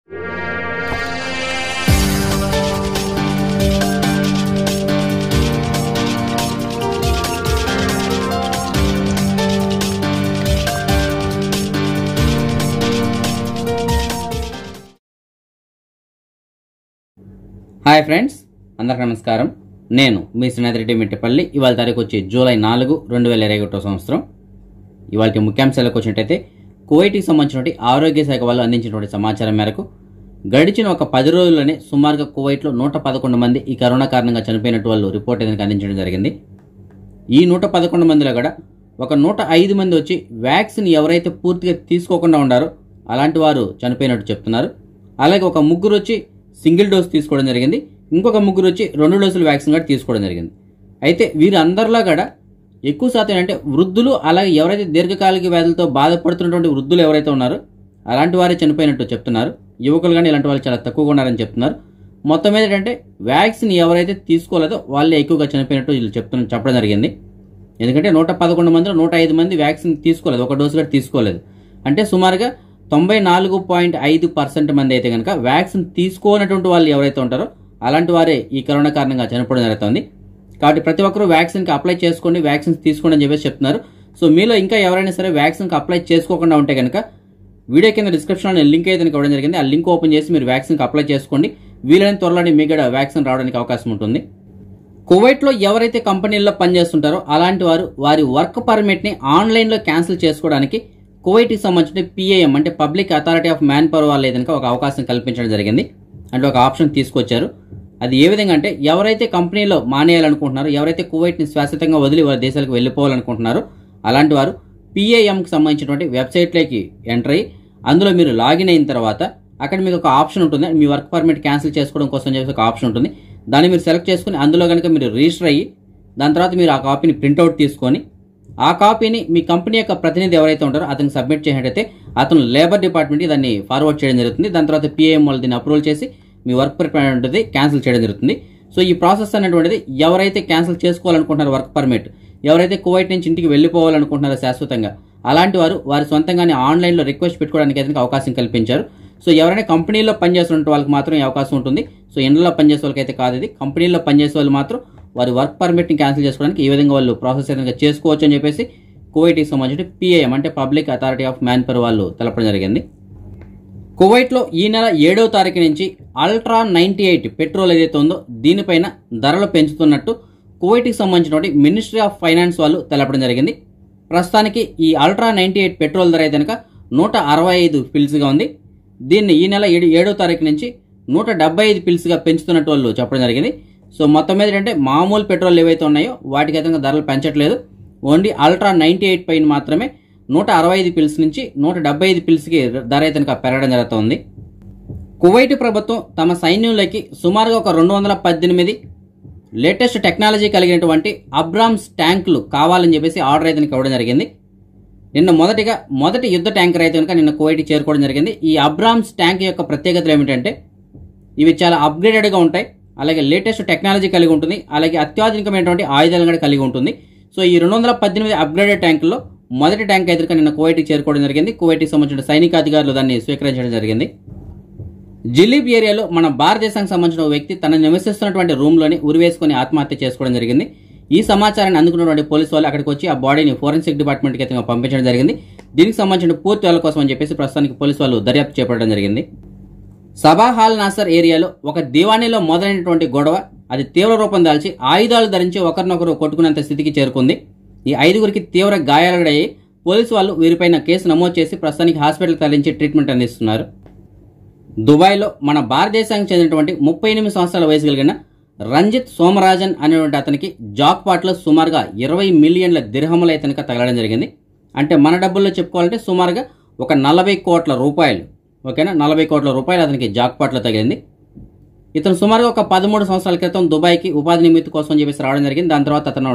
Hi friends, అందరికీ నమస్కారం. నేను మీ శ్రీనాథరెడ్డి మిట్టపల్లి. ఇవాళ తారీఖు వచ్చి జూలై 4, 2021 సంవత్సరం. ఇవాళ ముఖ్యాంశాలకు వచ్చినట్టయితే కువైట్కి సంబంధించినటువంటి ఆరోగ్య శాఖ వాళ్ళు అందించినటువంటి సమాచారం మేరకు గడిచిన ఒక 10 రోజుల్లోనే సుమారుగా కువైట్లో 111 మంది ఈ కరోనా కారణంగా చనిపోయినట్టు వాళ్ళు రిపోర్ట్ ఏదైనా అందించడం జరిగింది. ఈ 111 మందిలో కూడా ఒక 105 మంది వచ్చి వ్యాక్సిన్ ఎవరైతే పూర్తిగా తీసుకోకుండా ఉండారో అలాంటి వారు చనిపోయినట్టు చెప్తున్నారు. అలాగే ఒక ముగ్గురు వచ్చి సింగిల్ డోస్ తీసుకోవడం జరిగింది. ఇంకొక ముగ్గురు వచ్చి 2 డోసులు వ్యాక్సిన్ కూడా తీసుకోవడం జరిగింది. అయితే వీరందరిలో కూడా ఎక్కువ శాతం ఏంటంటే వృద్ధులు, అలాగే ఎవరైతే దీర్ఘకాలిక వ్యాధులతో బాధపడుతున్నటువంటి వృద్ధులు ఎవరైతే ఉన్నారో అలాంటి వారే చనిపోయినట్టు చెప్తున్నారు. యువకులు కానీ ఇలాంటి వాళ్ళు చాలా తక్కువగా ఉన్నారని చెప్తున్నారు. మొత్తం మీద ఏంటంటే వ్యాక్సిన్ ఎవరైతే తీసుకోలేదో వాళ్ళే ఎక్కువగా చనిపోయినట్టు వీళ్ళు చెప్పడం జరిగింది. ఎందుకంటే 111 మందిలో 105 మంది వ్యాక్సిన్ తీసుకోలేదు, ఒక డోసు కూడా తీసుకోలేదు. అంటే సుమారుగా 94.5% మంది అయితే కనుక వ్యాక్సిన్ తీసుకోనటువంటి వాళ్ళు ఎవరైతే ఉంటారో అలాంటి వారే ఈ కరోనా కారణంగా చనిపోవడం జరుగుతుంది. కాబట్టి ప్రతి ఒక్కరూ వ్యాక్సిన్కి అప్లై చేసుకోండి, వ్యాక్సిన్స్ తీసుకోండి అని చెప్పేసి చెప్తున్నారు. సో మీలో ఇంకా ఎవరైనా సరే వ్యాక్సిన్కి అప్లై చేసుకోకుండా ఉంటే కనుక వీడియో కింద డిస్క్రిప్షన్లో లింక్ అయితే ఇవ్వడం జరిగింది. ఆ లింక్ ఓపెన్ చేసి మీరు వ్యాక్సిన్కి అప్లై చేసుకోండి. వీలైన త్వరలోనే మీకు కూడా వ్యాక్సిన్ రావడానికి అవకాశం ఉంటుంది. కువైట్లో ఎవరైతే కంపెనీల్లో పనిచేస్తుంటారో అలాంటి వారు వారి వర్క్ పర్మిట్ని ఆన్లైన్లో క్యాన్సిల్ చేసుకోవడానికి కువైట్కి సంబంధించిన PAM అంటే public authority of man power వాళ్ళు ఏదైనా ఒక అవకాశం కల్పించడం జరిగింది. అంటే ఒక ఆప్షన్ తీసుకొచ్చారు. అది ఏ విధంగా అంటే ఎవరైతే కంపెనీలో మానేయాలనుకుంటున్నారో, ఎవరైతే కువైట్ని శాశ్వతంగా వదిలి వారి దేశాలకు వెళ్ళిపోవాలనుకుంటున్నారో అలాంటి వారు PAMకి సంబంధించినటువంటి వెబ్సైట్లోకి ఎంటర్ అయ్యి అందులో మీరు లాగిన్ అయిన తర్వాత అక్కడ మీకు ఒక ఆప్షన్ ఉంటుంది. మీ వర్క్ పర్మిట్ క్యాన్సిల్ చేసుకోవడం కోసం చెప్పేసి ఒక ఆప్షన్ ఉంటుంది. దాన్ని మీరు సెలెక్ట్ చేసుకుని అందులో కనుక మీరు రిజిస్టర్ అయ్యి దాని తర్వాత మీరు ఆ కాపీని ప్రింట్అవుట్ తీసుకొని ఆ కాపీని మీ కంపెనీ యొక్క ప్రతినిధి ఎవరైతే ఉంటారో అతనికి సబ్మిట్ చేసినట్టయితే అతను లేబర్ డిపార్ట్మెంట్కి దాన్ని ఫార్వర్డ్ చేయడం జరుగుతుంది. దాని తర్వాత PAM వాళ్ళు దీన్ని అప్రూవల్ చేసి మీ వర్క్ పర్మిట్ అనేది క్యాన్సిల్ చేయడం జరుగుతుంది. సో ఈ ప్రాసెస్ అనేటువంటిది ఎవరైతే క్యాన్సిల్ చేసుకోవాలనుకుంటున్నారో వర్క్ పర్మిట్, ఎవరైతే కువైట్ నుంచి ఇంటికి వెళ్ళిపోవాలనుకుంటున్నారో శాశ్వతంగా అలాంటి వారు వారి సొంతంగానే ఆన్లైన్లో రిక్వెస్ట్ పెట్టుకోవడానికి అయితే అవకాశం కల్పించారు. సో ఎవరైనా కంపెనీలో పనిచేస్తున్న వాళ్ళకి మాత్రం ఈ అవకాశం ఉంటుంది. సో ఇండ్లలో పనిచేసే వాళ్ళకి అయితే కాదు ఇది. కంపెనీలో పనిచేసే వాళ్ళు మాత్రం వారి వర్క్ పర్మిట్ని క్యాన్సిల్ చేసుకోవడానికి ఈ విధంగా వాళ్ళు ప్రాసెస్ ఏదైనా చేసుకోవచ్చు అని చెప్పేసి కువైట్కి సంబంధించిన PAM అంటే public authority of man power వాళ్ళు తెలపడం జరిగింది. కువైట్లో ఈ నెల 7వ తారీఖు నుంచి అల్ట్రా 98 పెట్రోల్ ఏదైతే ఉందో దీనిపైన ధరలు పెంచుతున్నట్టు కువైట్కి సంబంధించినటువంటి మినిస్ట్రీ ఆఫ్ ఫైనాన్స్ వాళ్ళు తెలపడం జరిగింది. ప్రస్తుతానికి ఈ అల్ట్రా 98 పెట్రోల్ ధర అయితే కనుక 165 పిల్స్గా ఉంది. దీన్ని ఈ నెల 7వ తారీఖు నుంచి 175 పిల్స్గా పెంచుతున్నట్టు వాళ్ళు చెప్పడం జరిగింది. సో మొత్తం మీద ఏంటంటే మామూలు పెట్రోల్ ఏవైతే ఉన్నాయో వాటికి అయితే ధరలు పెంచట్లేదు. ఓన్లీ అల్ట్రా 98 పైన మాత్రమే 165 పిల్స్ నుంచి 175 పిల్స్కి ధర అయితే పెరగడం జరుగుతుంది. కువైట్ ప్రభుత్వం తమ సైన్యంలోకి సుమారుగా ఒక 218 లేటెస్ట్ టెక్నాలజీ కలిగినటువంటి అబ్రామ్స్ ట్యాంకులు కావాలని చెప్పేసి ఆర్డర్ అయితే ఇవ్వడం జరిగింది. నిన్న మొదటి యుద్ధ ట్యాంకర్ అయితే కనుక నిన్న కువైట్ చేరుకోవడం జరిగింది. ఈ అబ్రామ్స్ ట్యాంక్ యొక్క ప్రత్యేకతలు ఏమిటంటే ఇవి చాలా అప్గ్రేడెడ్గా ఉంటాయి, అలాగే లేటెస్ట్ టెక్నాలజీ కలిగి ఉంటుంది, అలాగే అత్యాధునికమైనటువంటి ఆయుధాలను కూడా కలిగి ఉంటుంది. సో ఈ 218 అప్గ్రేడెడ్ ట్యాంకుల్లో మొదటి ట్యాంక్ అయితే నిన్న కువైట్కి చేరుకోవడం జరిగింది. కువైట్కి సంబంధించిన సైనిక అధికారులు దాన్ని స్వీకరించడం జరిగింది. జిలీబ్ ఏరియాలో మన భారతదేశానికి సంబంధించిన ఒక వ్యక్తి తన నివసిస్తున్నటువంటి రూమ్లోని ఉరివేసుకుని ఆత్మహత్య చేసుకోవడం జరిగింది. ఈ సమాచారాన్ని అందుకున్నటువంటి పోలీసు వాళ్ళు అక్కడికి వచ్చి ఆ బాడీని ఫోరెన్సిక్ డిపార్ట్మెంట్కి అయితే పంపించడం జరిగింది. దీనికి సంబంధించిన పూర్తి వాళ్ళ కోసం అని చెప్పేసి ప్రస్తుతానికి పోలీసు వాళ్ళు దర్యాప్తు చేపట్టడం జరిగింది. సబాహ్ అల్ నాసర్ ఏరియాలో ఒక దివాణిలో మొదలైనటువంటి గొడవ అది తీవ్ర రూపం దాల్చి ఆయుధాలు ధరించి ఒకరినొకరు కొట్టుకునేంత స్థితికి చేరుకుంది. ఈ 5గురికి తీవ్ర గాయాలు అయ్యి పోలీసు వాళ్ళు వీరిపైన కేసు నమోదు చేసి ప్రస్తుతానికి హాస్పిటల్కి తరలించి ట్రీట్మెంట్ అందిస్తున్నారు. దుబాయ్లో మన భారతదేశానికి చెందినటువంటి 38 సంవత్సరాల వయసు కలిగిన రంజిత్ సోమరాజన్ అనేటువంటి అతనికి జాక్పాట్లో సుమారుగా 20 మిలియన్ల దిర్హములు అయితే తగలడం జరిగింది. అంటే మన డబ్బుల్లో చెప్పుకోవాలంటే సుమారుగా ఒక 40 కోట్ల రూపాయలు. ఓకేనా, 40 కోట్ల రూపాయలు అతనికి జాక్పాట్లో తగిలింది. ఇతను సుమారుగా ఒక 13 సంవత్సరాల క్రితం దుబాయ్కి ఉపాధి నిమిత్తం కోసం చెప్పేసి రావడం జరిగింది. దాని తర్వాత అతను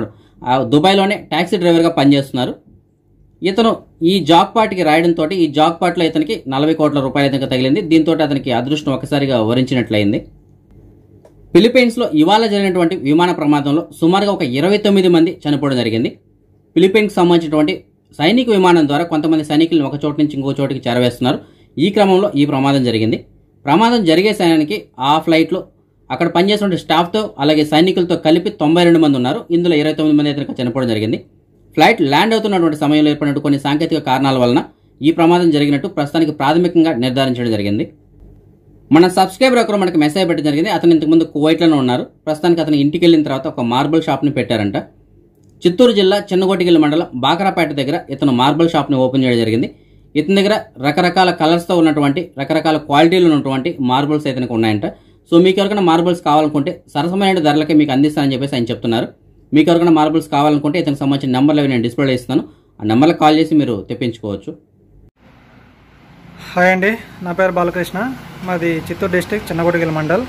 దుబాయ్లోనే టాక్సీ డ్రైవర్గా పనిచేస్తున్నారు. ఇతను ఈ జాక్పాట్కి రాయడంతో ఈ జాక్పాట్లో ఇతనికి 40 కోట్ల రూపాయలు అయితే తగిలింది. దీంతో అతనికి అదృష్టం ఒకసారిగా వరించినట్లయింది. ఫిలిప్పైన్స్లో ఇవాళ జరిగినటువంటి విమాన ప్రమాదంలో సుమారుగా ఒక 29 మంది చనిపోవడం జరిగింది. ఫిలిప్పైన్స్కి సంబంధించినటువంటి సైనిక విమానం ద్వారా కొంతమంది సైనికులను ఒక చోటు నుంచి ఇంకో చోటికి చేరవేస్తున్నారు. ఈ క్రమంలో ఈ ప్రమాదం జరిగింది. ప్రమాదం జరిగే సమయానికి ఆ ఫ్లైట్లో అక్కడ పనిచేస్తున్న స్టాఫ్తో అలాగే సైనికులతో కలిపి 92 మంది ఉన్నారు. ఇందులో 29 మంది అయితే చనిపోవడం జరిగింది. ఫ్లైట్ ల్యాండ్ అవుతున్నటువంటి సమయంలో ఏర్పడినటువంటి కొన్ని సాంకేతిక కారణాల వలన ఈ ప్రమాదం జరిగినట్టు ప్రస్తుతానికి ప్రాథమికంగా నిర్ధారించడం జరిగింది. మన సబ్స్క్రైబర్ ఒకరు మనకి మెసేజ్ పెట్టడం జరిగింది. అతను ఇంతకుముందు కువైట్లోనే ఉన్నారు. ప్రస్తుతానికి అతను ఇంటికి వెళ్ళిన తర్వాత ఒక మార్బుల్ షాప్ని పెట్టారంట. చిత్తూరు జిల్లా చిన్నగొట్టిగిల్లి మండలం బాకరాపేట దగ్గర ఇతను మార్బుల్ షాప్ని ఓపెన్ చేయడం జరిగింది. ఇతని దగ్గర రకరకాల కలర్స్తో ఉన్నటువంటి రకరకాల క్వాలిటీలు ఉన్నటువంటి మార్బుల్స్ అయితే ఉన్నాయంట. సో మీకు ఎవరికైనా మార్బుల్స్ కావాలనుకుంటే సరసమైన ధరలకే మీకు అందిస్తానని చెప్పేసి ఆయన చెప్తున్నారు. మీకు ఎవరికైనా మార్బుల్స్ కావాలనుకుంటే ఇతనికి సంబంధించిన నెంబర్లు నేను డిస్ప్లేలో ఇస్తాను. ఆ నెంబర్లకు కాల్ చేసి మీరు తెప్పించుకోవచ్చు. హాయ్ అండి, నా పేరు బాలకృష్ణ. మాది చిత్తూరు డిస్టిక్ చిన్నగొట్టిగిల్లి మండల్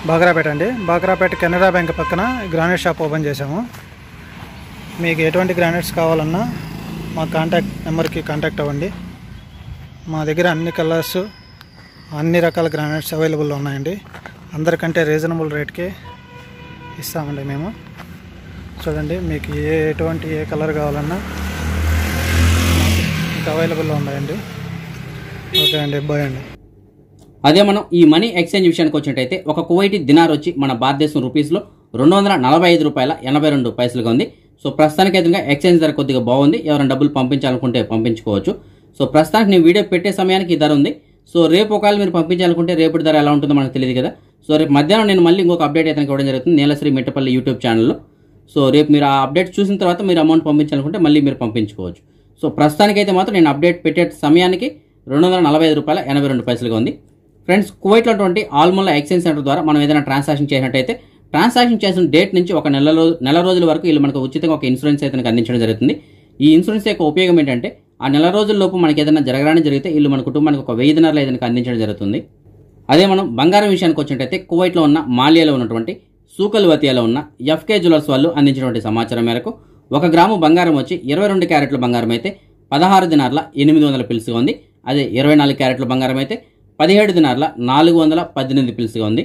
బాకరాపేట అండి. బాకరాపేట కెనరా బ్యాంక్ పక్కన గ్రానైట్ షాప్ ఓపెన్ చేశాము. మీకు ఎటువంటి గ్రానైట్స్ కావాలన్నా మా కాంటాక్ట్ నెంబర్కి కాంటాక్ట్ అవ్వండి. మా దగ్గర అన్ని కలర్స్ అన్ని రకాల గ్రానైట్స్ అవైలబుల్ ఉన్నాయండి. అందరికంటే రీజనబుల్ రేట్కి ఇస్తామండి మేము. చూడండి, మీకు ఎటువంటి ఏ కలర్ కావాలన్నా మీకు అవైలబుల్లో ఉన్నాయండి. ఓకే అండి, బాయ్ అండి. అదే మనం ఈ మనీ ఎక్స్చేంజ్ విషయానికి వచ్చినట్టయితే ఒక కువైటీ దినార్ వచ్చి మన భారతదేశం రూపీస్లో $245.82గా ఉంది. సో ప్రస్తుతానికి అయితే ఎక్స్చేంజ్ ధర కొద్దిగా బాగుంది. ఎవరైనా డబ్బులు పంపించాలనుకుంటే పంపించుకోవచ్చు. సో ప్రస్తుతానికి నేను వీడియో పెట్టే సమయానికి ఈ ధర ఉంది. సో రేపు ఒకవేళ మీరు పంపించాలనుకుంటే రేపటి ధర ఎలా ఉంటుందో మనకు తెలియదు కదా. సో రేపు మధ్యాహ్నం నేను మళ్ళీ ఇంకొక అప్డేట్ అయితే ఇవ్వడం జరుగుతుంది నీలశ్రీ మిట్టపల్లి యూట్యూబ్ ఛానల్లో. సో రేపు మీరు ఆ అప్డేట్ చూసిన తర్వాత మీరు అమౌంట్ పంపించాలనుకుంటే మళ్ళీ మీరు పంపించుకోవచ్చు. సో ప్రస్తుతానికైతే మాత్రం నేను అప్డేట్ పెట్టే సమయానికి $245.82గా ఉంది. ఫ్రెండ్స్, కువైట్లో ఉన్నటువంటి ఆల్ముల్లా ఎక్స్చేంజ్ సెంటర్ ద్వారా మనం ఏదైనా ట్రాన్సాక్షన్ చేసినట్టయితే ట్రాన్సాక్షన్ చేసిన డేట్ నుంచి ఒక నెల రోజుల వరకు వీళ్ళు మనకు ఉచితంగా ఒక ఇన్సూరెన్స్ అయితే అందించడం జరుగుతుంది. ఈ ఇన్సూరెన్స్ యొక్క ఉపయోగం ఏంటంటే ఆ నెల రోజుల లోపు మనకి ఏదైనా జరగడానికి జరిగితే వీళ్ళు మన కుటుంబానికి ఒక 1000 దినార్లు ఏదైనా అందించడం జరుగుతుంది. అదే మనం బంగారం విషయానికి వచ్చినట్టయితే కువైట్లో ఉన్న మాలియాలో ఉన్నటువంటి సూకల్వతియాలో ఉన్న ఎఫ్కే జ్యువెలర్స్ వాళ్ళు అందించినటువంటి సమాచారం మేరకు 1 గ్రాము బంగారం వచ్చి 22 క్యారెట్ల బంగారం అయితే 16 దినార్ల 800 పిల్స్గా ఉంది. అదే 24 క్యారెట్ల బంగారం అయితే 17 దినార్ల 418 పిల్స్గా ఉంది.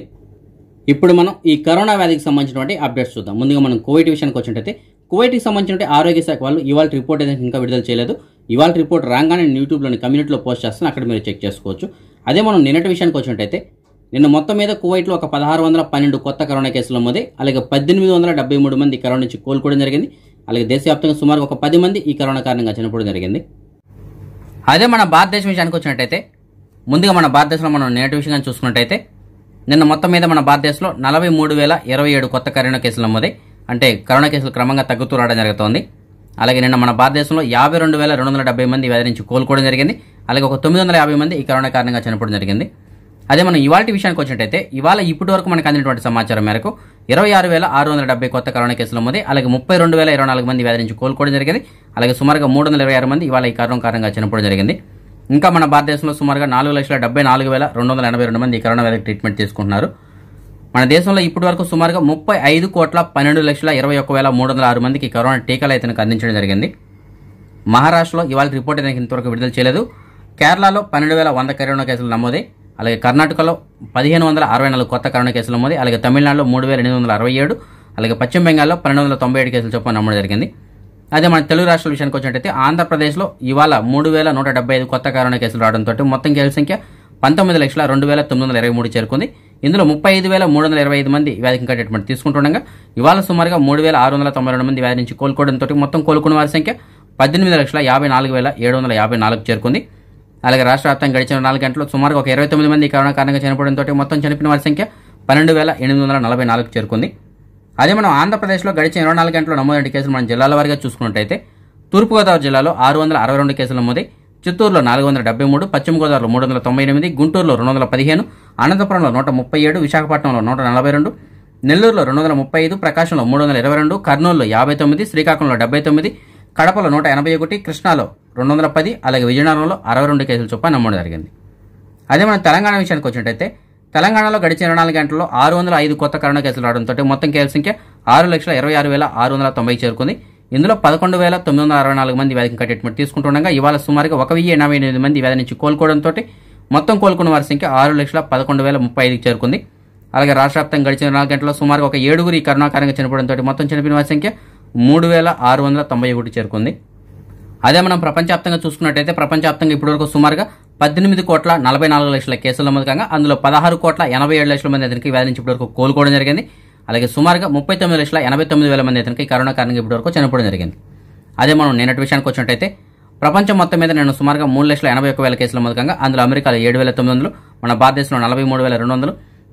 ఇప్పుడు మనం ఈ కరోనా వ్యాధికి సంబంధించినటువంటి అప్డేట్స్ చూద్దాం. ముందుగా మనం కువైట్ విషయానికి వచ్చినట్టయితే కువైట్కి సంబంధించిన ఆరోగ్య శాఖ వాళ్ళు ఇవాళ రిపోర్ట్ ఏదైతే ఇంకా విడుదల చేయలేదు. ఇవాళ రిపోర్ట్ రాగానే నేను యూట్యూబ్లోని కమ్యూనిటీలో పోస్ట్ చేస్తాను, అక్కడ మీరు చెక్ చేసుకోవచ్చు. అదే మనం నిన్నటి విషయానికి వచ్చినట్టయితే నిన్న మొత్తం మీద కువైట్లో ఒక 1612 కొత్త కరోనా కేసులు నమోదే. అలాగే 1873 మంది కరోనా నుంచి కోలుకోవడం జరిగింది. అలాగే దేశవ్యాప్తంగా సుమారు ఒక 10 మంది ఈ కరోనా కారణంగా చనిపోవడం జరిగింది. అదే మన భారతదేశం విషయానికి వచ్చినట్టయితే ముందుగా మన భారతదేశంలో మనం నిన్నటి విషయంగా చూసుకున్నట్టయితే నిన్న మొత్తం మీద మన భారతదేశంలో 43,027 కొత్త కరోనా కేసులు నమోదే. అంటే కరోనా కేసులు క్రమంగా తగ్గుతూ రావడం జరుగుతోంది. అలాగే నిన్న మన భారతదేశంలో 52,270 మంది వ్యాధి నుంచి కోలుకోవడం జరిగింది. అలాగే ఒక 950 మంది ఈ కరోనా కారణంగా చనిపోవడం జరిగింది. అదే మనం ఇవాళ విషయానికి వచ్చినట్టయితే ఇవాళ ఇప్పటి వరకు మనకు అందినటువంటి సమాచారం మేరకు 26,670 కొత్త కరోనా కేసులు నమోదే. అలాగే 32,024 మంది వ్యాధి నుంచి కోలుకోవడం జరిగింది. అలాగే సుమారుగా 326 మంది ఇవాళ ఈ కరోనా కారణంగా చనిపోవడం జరిగింది. ఇంకా మన భారతదేశంలో సుమారుగా 4,74,282 మంది ఈ కరోనా వ్యాధికి ట్రీట్మెంట్ తీసుకుంటున్నారు. మన దేశంలో ఇప్పటి వరకు సుమారుగా 35,12,21,306 మందికి కరోనా టీకాలు అయితే అందించడం జరిగింది. మహారాష్ట్రలో ఇవాళ రిపోర్ట్ అయితే ఇంతవరకు విడుదల చేయలేదు. కేరళలో 12,100 కరోనా కేసులు నమోదే. అలాగే కర్ణాటకలో 1,564 కొత్త కరోనా కేసులు నమోదే. అలాగే తమిళనాడులో 3,867, అలాగే పశ్చిమ బెంగాల్లో 1297 కేసులు చొప్పున నమోదు జరిగింది. అదే మన తెలుగు రాష్ట్రాల విషయానికి వచ్చినట్టయితే ఆంధ్రప్రదేశ్లో ఇవాళ 3,175 కొత్త కరోనా కేసులు రావడంతో మొత్తం కేసుల సంఖ్య 19,02,923 చేరుకుంది. ఇందులో 35,325 మంది వ్యాధికి ఇంకా ట్రీట్మెంట్ తీసుకుంటుండగా ఇవాళ సుమారుగా 3,692 మంది వ్యాధి నుంచి కోలుకోవడంతో మొత్తం కోలుకున్న వారి సంఖ్య 18,54,754 చేరుకుంది. అలాగే రాష్ట్ర వ్యాప్తంగా గడిచిన 4 గంటల్లో సుమారుగా ఒక 29 మంది కరోనా కారణంగా చనిపోవడంతో మొత్తం చనిపోయిన వారి సంఖ్య 12,844 చేరుకుంది. అదే మనం ఆంధ్రప్రదేశ్లో గడిచిన 24 గంటల్లో నమోదైన కేసులు మన జిల్లాల వారిగా చూసుకున్నట్టయితే తూర్పుగోదావరి జిల్లాలో 662 కేసులు నమోదై, చిత్తూరులో 473, పశ్చిమ గోదావరిలో 398, గుంటూరులో 215, అనంతపురంలో 137, విశాఖపట్నంలో 142, నెల్లూరులో 235, ప్రకాశంలో 322, కర్నూలులో 59, శ్రీకాకుళంలో 79, కడపలో 181, కృష్ణాలో 210, అలాగే విజయనగరంలో 62 కేసులు చొప్పున నమోదు జరిగింది. అదే మనం తెలంగాణ విషయానికి వచ్చినట్టయితే తెలంగాణలో గడిచిన 24 గంటల్లో 605 కొత్త కరోనా కేసులు రావడంతో మొత్తం కేసుల సంఖ్య 6,26,690 చేరుకుంది. ఇందులో 11,964 మంది వ్యాధికి ఇంకా ట్రీట్మెంట్ తీసుకుంటుండగా ఇవాళ సుమారుగా 1,088 మంది వ్యాధి నుంచి కోలుకోవడంతో మొత్తం కోలుకున్న వారి సంఖ్య 6,11,035 చేరుకుంది. అలాగే రాష్ట్ర వ్యాప్తంగా గడిచిన 4 గంటల్లో సుమారుగా ఒక 7 ఈ కరోనా కారణంగా చనిపోవడంతో మొత్తం చనిపోయిన వారి సంఖ్య 3,691 చేరుకుంది. అదే మనం ప్రపంచవ్యాప్తంగా చూసుకున్నట్టయితే ప్రపంచవ్యాప్తంగా ఇప్పటివరకు సుమారుగా 18,44,00,000 కేసుల నమోదు కాగా అందులో 16,87,00,000 మంది అతనికి వ్యాధి నుంచి ఇప్పటివరకు కోలుకోవడం జరిగింది. అలాగే సుమారుగా 39,89,000 మంది అతనికి కరోనా కారణంగా ఇప్పటివరకు చనిపోవడం జరిగింది. అదే మనం నిన్నటి విషయానికి వచ్చినట్టయితే ప్రపంచం మొత్తం మీద నేను సుమారుగా 3,81,000 కేసుల నమోదు కాగా అందులో అమెరికాలో 7,900, మన భారతదేశంలో 43,200,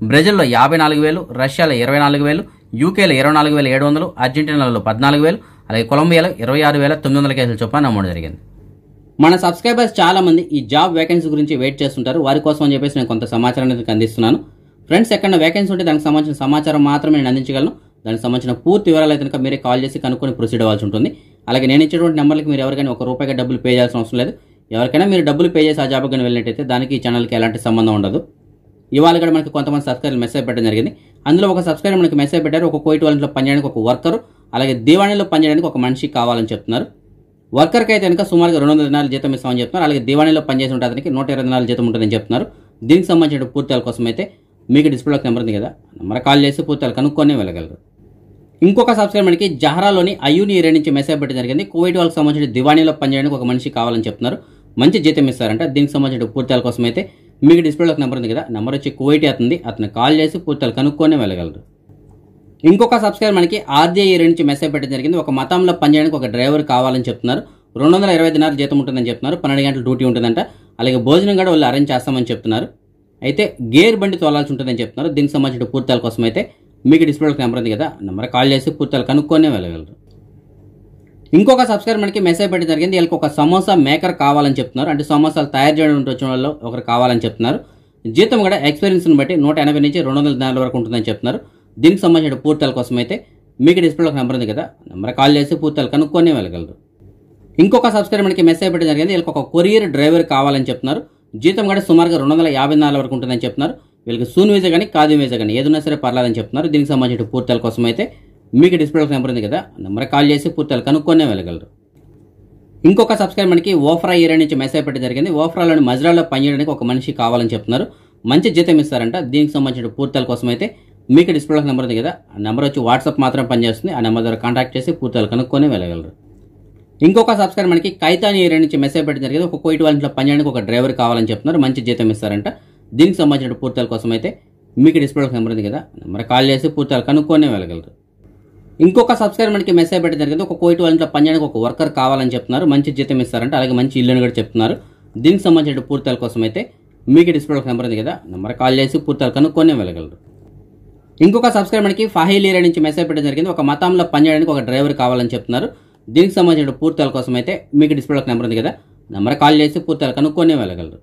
బ్రెజిల్లో 54,000, రష్యాలో 24,000, యూకేలో 24,700, అర్జెంటీనాలో 14,000, అలాగే కొలంబియాలో 26,900 కేసుల చొప్పున నమోదు జరిగింది. మన సబ్స్క్రైబర్స్ చాలా మంది ఈ జాబ్ వేకెన్సీ గురించి వెయిట్ చేస్తుంటారు. వారి కోసం అని చెప్పేసి నేను కొంత సమాచారాన్ని అందిస్తున్నాను. ఫ్రెండ్స్, ఎక్కడ వేకెన్సీ ఉంటే దానికి సంబంధించిన సమాచారం మాత్రమే నేను అందించగలను. దానికి సంబంధించిన పూర్తి వివరాలు అయితే మీరే కాల్ చేసి కనుక్కొని ప్రొసీడ్ అవ్వాల్సి ఉంటుంది. అలాగే నేను ఇచ్చేటువంటి నెంబర్కి మీరు ఎవరికైనా ₹1 డబ్బులు పే చేయాల్సిన అవసరం లేదు. ఎవరికైనా మీరు డబ్బులు పే చేసి ఆ జాబ్ కానీ వెళ్ళినట్టయితే దానికి ఈ ఛానల్కి ఎలాంటి సంబంధం ఉండదు. ఇవాళ కూడా మనకి కొంతమంది సబ్స్క్రైబర్లు మెసేజ్ పెట్టడం జరిగింది. అందులో ఒక సబ్స్క్రైబర్ మనకి మెసేజ్ పెట్టారు, ఒక కువైట్ వాళ్ళలో పనిచేయడానికి ఒక వర్కరు, అలాగే దివాణిలో పనిచేయడానికి ఒక మనిషి కావాలని చెప్తున్నారు. వర్కర్కి అయితే కనుక సుమారుగా 200 దినాలు జీతం ఇస్తామని చెప్తున్నారు. అలాగే దివాణిలో పనిచేసి ఉంటే అతనికి 120 దినాలు జీతం ఉంటుందని చెప్తున్నారు. దీనికి సంబంధించిన పూర్తిల కోసం అయితే మీకు డిస్ప్లేలోకి నెంబర్ ఉంది కదా, నెంబర్ కాల్ చేసి పూర్తిలు కనుక్కొని వెళ్ళగలరు. ఇంకొక సబ్స్క్రైబర్ మనకి జహరాలోని అయ్యూని ఏరియా నుంచి మెసేజ్ పెట్టడం జరిగింది. కువైట్ వాళ్ళకి సంబంధించిన దివాణిలో పనిచేయడానికి ఒక మనిషి కావాలని చెప్తున్నారు. మంచి జీతం ఇస్తారంట. దీనికి సంబంధించిన పూర్తిల కోసం అయితే మీకు డిస్ప్లేలోకి నెంబర్ ఉంది కదా, నెంబర్ వచ్చి కువైట్ అవుతుంది. అతను కాల్ చేసి పూర్తిలు కనుక్కొని వెళ్ళగలరు. ఇంకొక సబ్స్క్రైబర్ మనకి ఆర్జే ఏరియా నుంచి మెసేజ్ పెట్టడం జరిగింది. ఒక మతంలో పనిచేయడానికి ఒక డ్రైవర్ కావాలని చెప్తున్నారు. 220 దినాలు జీతం ఉంటుందని చెప్తున్నారు. 12 గంటల డ్యూటీ ఉంటుందంట. అలాగే భోజనం కూడా వాళ్ళు అరేంజ్ చేస్తామని చెప్తున్నారు. అయితే గేర్ బండి తోలాల్సి ఉంటుందని చెప్తున్నారు. దీనికి సంబంధించిన పూర్తిల కోసం అయితే మీకు డిస్ప్లేలోకి నెంబర్ ఉంది కదా, నెంబర్ కాల్ చేసి పూర్తిలు కనుక్కొని వెళ్ళగలరు. ఇంకొక సబ్స్క్రైబర్ మనకి మెసేజ్ పెట్టడం జరిగింది. వీళ్ళకి ఒక సమోసా మేకర్ కావాలని చెప్తున్నారు. అంటే సమోసాలు తయారు చేయడం వచ్చిన వాళ్ళు ఒకరు కావాలని చెప్తున్నారు. జీతం కూడా ఎక్స్పీరియన్స్ని బట్టి 180 నుంచి 200 దినాల వరకు ఉంటుందని చెప్తున్నారు. దీనికి సంబంధించిన పూర్తిల కోసం అయితే మీకు డిస్ప్లేలోకి నెంబర్ ఉంది కదా, నెంబర్ కాల్ చేసి పూర్తిలు కనుక్కొని వెళ్ళగలరు. ఇంకొక సబ్స్క్రైబర్ మనకి మెసేజ్ పెట్టడం జరిగింది. వీళ్ళకి ఒక కొరియర్ డ్రైవర్ కావాలని చెప్తున్నారు. జీతం కూడా సుమారుగా 250 దినాల వరకు ఉంటుందని చెప్తున్నారు. వీళ్ళకి సూన్ వీజా కానీ కాదు వీజా కానీ ఏదైనా సరే పర్లేదని చెప్తున్నారు. దీనికి సంబంధించిన పూర్తిల కోసం అయితే మీకు డిస్ప్లేలోకి నెంబర్ ఉంది కదా, నెంబర్ కాల్ చేసి పూర్తిలు కనుక్కొని వెళ్ళగలరు. ఇంకొక సబ్స్క్రైబర్ మనకి ఓఫ్రా ఏరియా నుంచి మెసేజ్ పెట్టడం జరిగింది. ఓఫ్రాలోని మజ్రాలో పనిచేయడానికి ఒక మనిషి కావాలని చెప్తున్నారు. మంచి జీతం ఇస్తారంట. దీనికి సంబంధించిన పూర్తిల కోసం అయితే మీకు డిస్ప్లేలోకి నెంబర్ ఉంది కదా, ఆ నెంబర్ వచ్చి వాట్సాప్ మాత్రం పనిచేస్తుంది. ఆ నెంబర్ ద్వారా కాంటాక్ట్ చేసి పూర్తిలు కనుక్కొని వెళ్ళగలరు. ఇంకొక సబ్స్క్రైబర్ మనకి కైతాని ఏరియా నుంచి మెసేజ్ పెట్టడం జరిగింది. ఒక కువైట్ వాళ్ళలో పనిచేయడానికి ఒక డ్రైవర్ కావాలని చెప్తున్నారు. మంచి జీతం ఇస్తారంట. దీనికి సంబంధించిన పూర్తిల కోసం అయితే మీకు డిస్ప్లేలోకి నెంబర్ ఉంది కదా, నెంబర్ కాల్ చేసి పూర్తిలు కనుక్కొని వెళ్ళగలరు. ఇంకొక సబ్స్క్రైబర్ మనకి మెసేజ్ పెట్టడం జరిగింది. ఒక కువైట్ వాళ్ళలో పనిచేయడానికి ఒక వర్కర్ కావాలని చెప్తున్నారు. మంచి జీతం ఇస్తారంట. అలాగే మంచి ఇల్లుని కూడా చెప్తున్నారు. దీనికి సంబంధించిన పూర్తిల కోసం అయితే మీకు డిస్ప్లేలోకి నెంబర్ ఉంది కదా, నెంబర్ కాల్ చేసి పూర్తిలు కనుక్కొని వెళ్ళగలరు. ఇంకొక సబ్స్క్రైబర్ మనకి ఫాహిల్ ఏరియా నుంచి మెసేజ్ పెట్టడం జరిగింది. ఒక మతంలో పనిచేయడానికి ఒక డ్రైవర్ కావాలని చెప్తున్నారు. దీనికి సంబంధించిన పూర్తిల కోసం అయితే మీకు డిస్ప్లేలోకి నెంబర్ ఉంది కదా, నెంబర్ కాల్ చేసి పూర్తిలు కనుక్కొని వెళ్ళగలరు.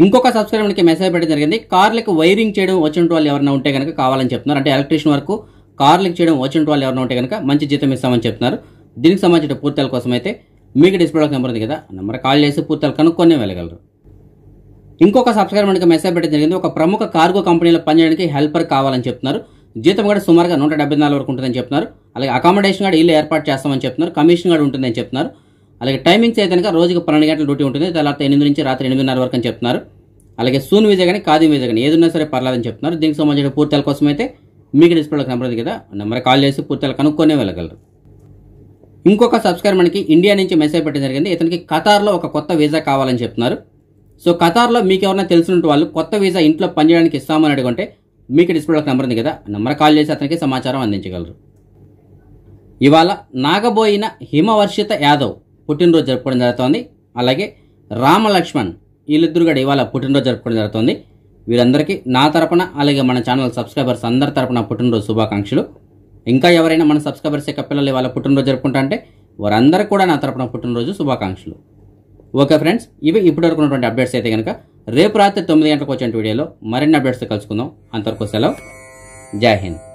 ఇంకొక సబ్స్క్రైబర్ మనకి మెసేజ్ పెట్టడం జరిగింది. కార్లకు వైరింగ్ చేయడం వచ్చిన వాళ్ళు ఎవరైనా ఉంటే కనుక కావాలని చెప్తున్నారు. అంటే ఎలక్ట్రీషియన్ వరకు కార్లకు చేయడం వచ్చిన వాళ్ళు ఎవరైనా ఉంటే కనుక మంచి జీతం ఇస్తామని చెప్తున్నారు. దీనికి సంబంధించిన పూర్తిల కోసం అయితే మీకు డిస్ప్లేలోకి నెంబర్ ఉంది కదా, నెంబర్ కాల్ చేసి పూర్తిలు కనుక్కొని వెళ్ళగలరు. ఇంకొక సబ్స్క్రైబర్ మనకి మెసేజ్ పెట్టడం జరిగింది. ఒక ప్రముఖ కార్గో కంపెనీలో పనిచేయడానికి హెల్పర్ కావాలని చెప్తున్నారు. జీతం కూడా సుమారుగా 170 దినాల వరకు ఉంటుందని చెప్తున్నారు. అలాగే అకామిడేషన్ కూడా ఇల్లు ఏర్పాటు చేస్తామని చెప్తున్నారు. కమిషన్ కూడా ఉంటుందని చెప్తున్నారు. అలాగే టైమింగ్స్ అయితే కనుక రోజుకి 12 గంటల డ్యూటీ ఉంటుంది. తర్వాత 8 నుంచి రాత్రి 8:30 వరకు అని చెప్తున్నారు. అలాగే సూన్ వీజా కానీ కాదు వీజా కానీ ఏదైనా సరే పర్లేదని చెప్తున్నారు. దీనికి సంబంధించిన పూర్తిల కోసం అయితే మీకు డిస్ప్లేలోకి నెంబర్ ఉంది కదా, నెంబర్ కాల్ చేసి పూర్తిలు కనుక్కొని వెళ్ళగలరు. ఇంకొక సబ్స్క్రైబర్ మనకి ఇండియా నుంచి మెసేజ్ పెట్టడం జరిగింది. ఇతనికి ఖతార్లో ఒక కొత్త వీజా కావాలని చెప్తున్నారు. సో ఖతార్లో మీకు ఎవరైనా తెలిసిన వాళ్ళు కొత్త వీజా ఇంట్లో పనిచేయడానికి ఇస్తామని అడుగుంటే మీకు డిస్ప్లేలోకి నెంబర్ ఉంది కదా, నెంబర్ కాల్ చేసి అతనికి సమాచారం అందించగలరు. ఇవాళ నాగబోయిన హిమవర్షిత యాదవ్ పుట్టినరోజు జరుపుకోవడం జరుగుతోంది. అలాగే రామలక్ష్మణ్ వీళ్ళిద్దరు కూడా ఇవాళ పుట్టినరోజు జరుపుకోవడం జరుగుతుంది. వీరందరికీ నా తరపున అలాగే మన ఛానల్ సబ్స్క్రైబర్స్ అందరి తరపున పుట్టినరోజు శుభాకాంక్షలు. ఇంకా ఎవరైనా మన సబ్స్క్రైబర్స్ యొక్క పిల్లలు ఇవాళ పుట్టినరోజు జరుపుకుంటా అంటే వారందరికీ కూడా నా తరపున పుట్టినరోజు శుభాకాంక్షలు. ఓకే ఫ్రెండ్స్, ఇవి ఇప్పటివరకు ఉన్నటువంటి అప్డేట్స్ అయితే కనుక రేపు రాత్రి 9 గంటలకు వచ్చే వీడియోలో మరిన్ని అప్డేట్స్తో కలుసుకుందాం. అంతవరకు సెలవు. జై హింద్.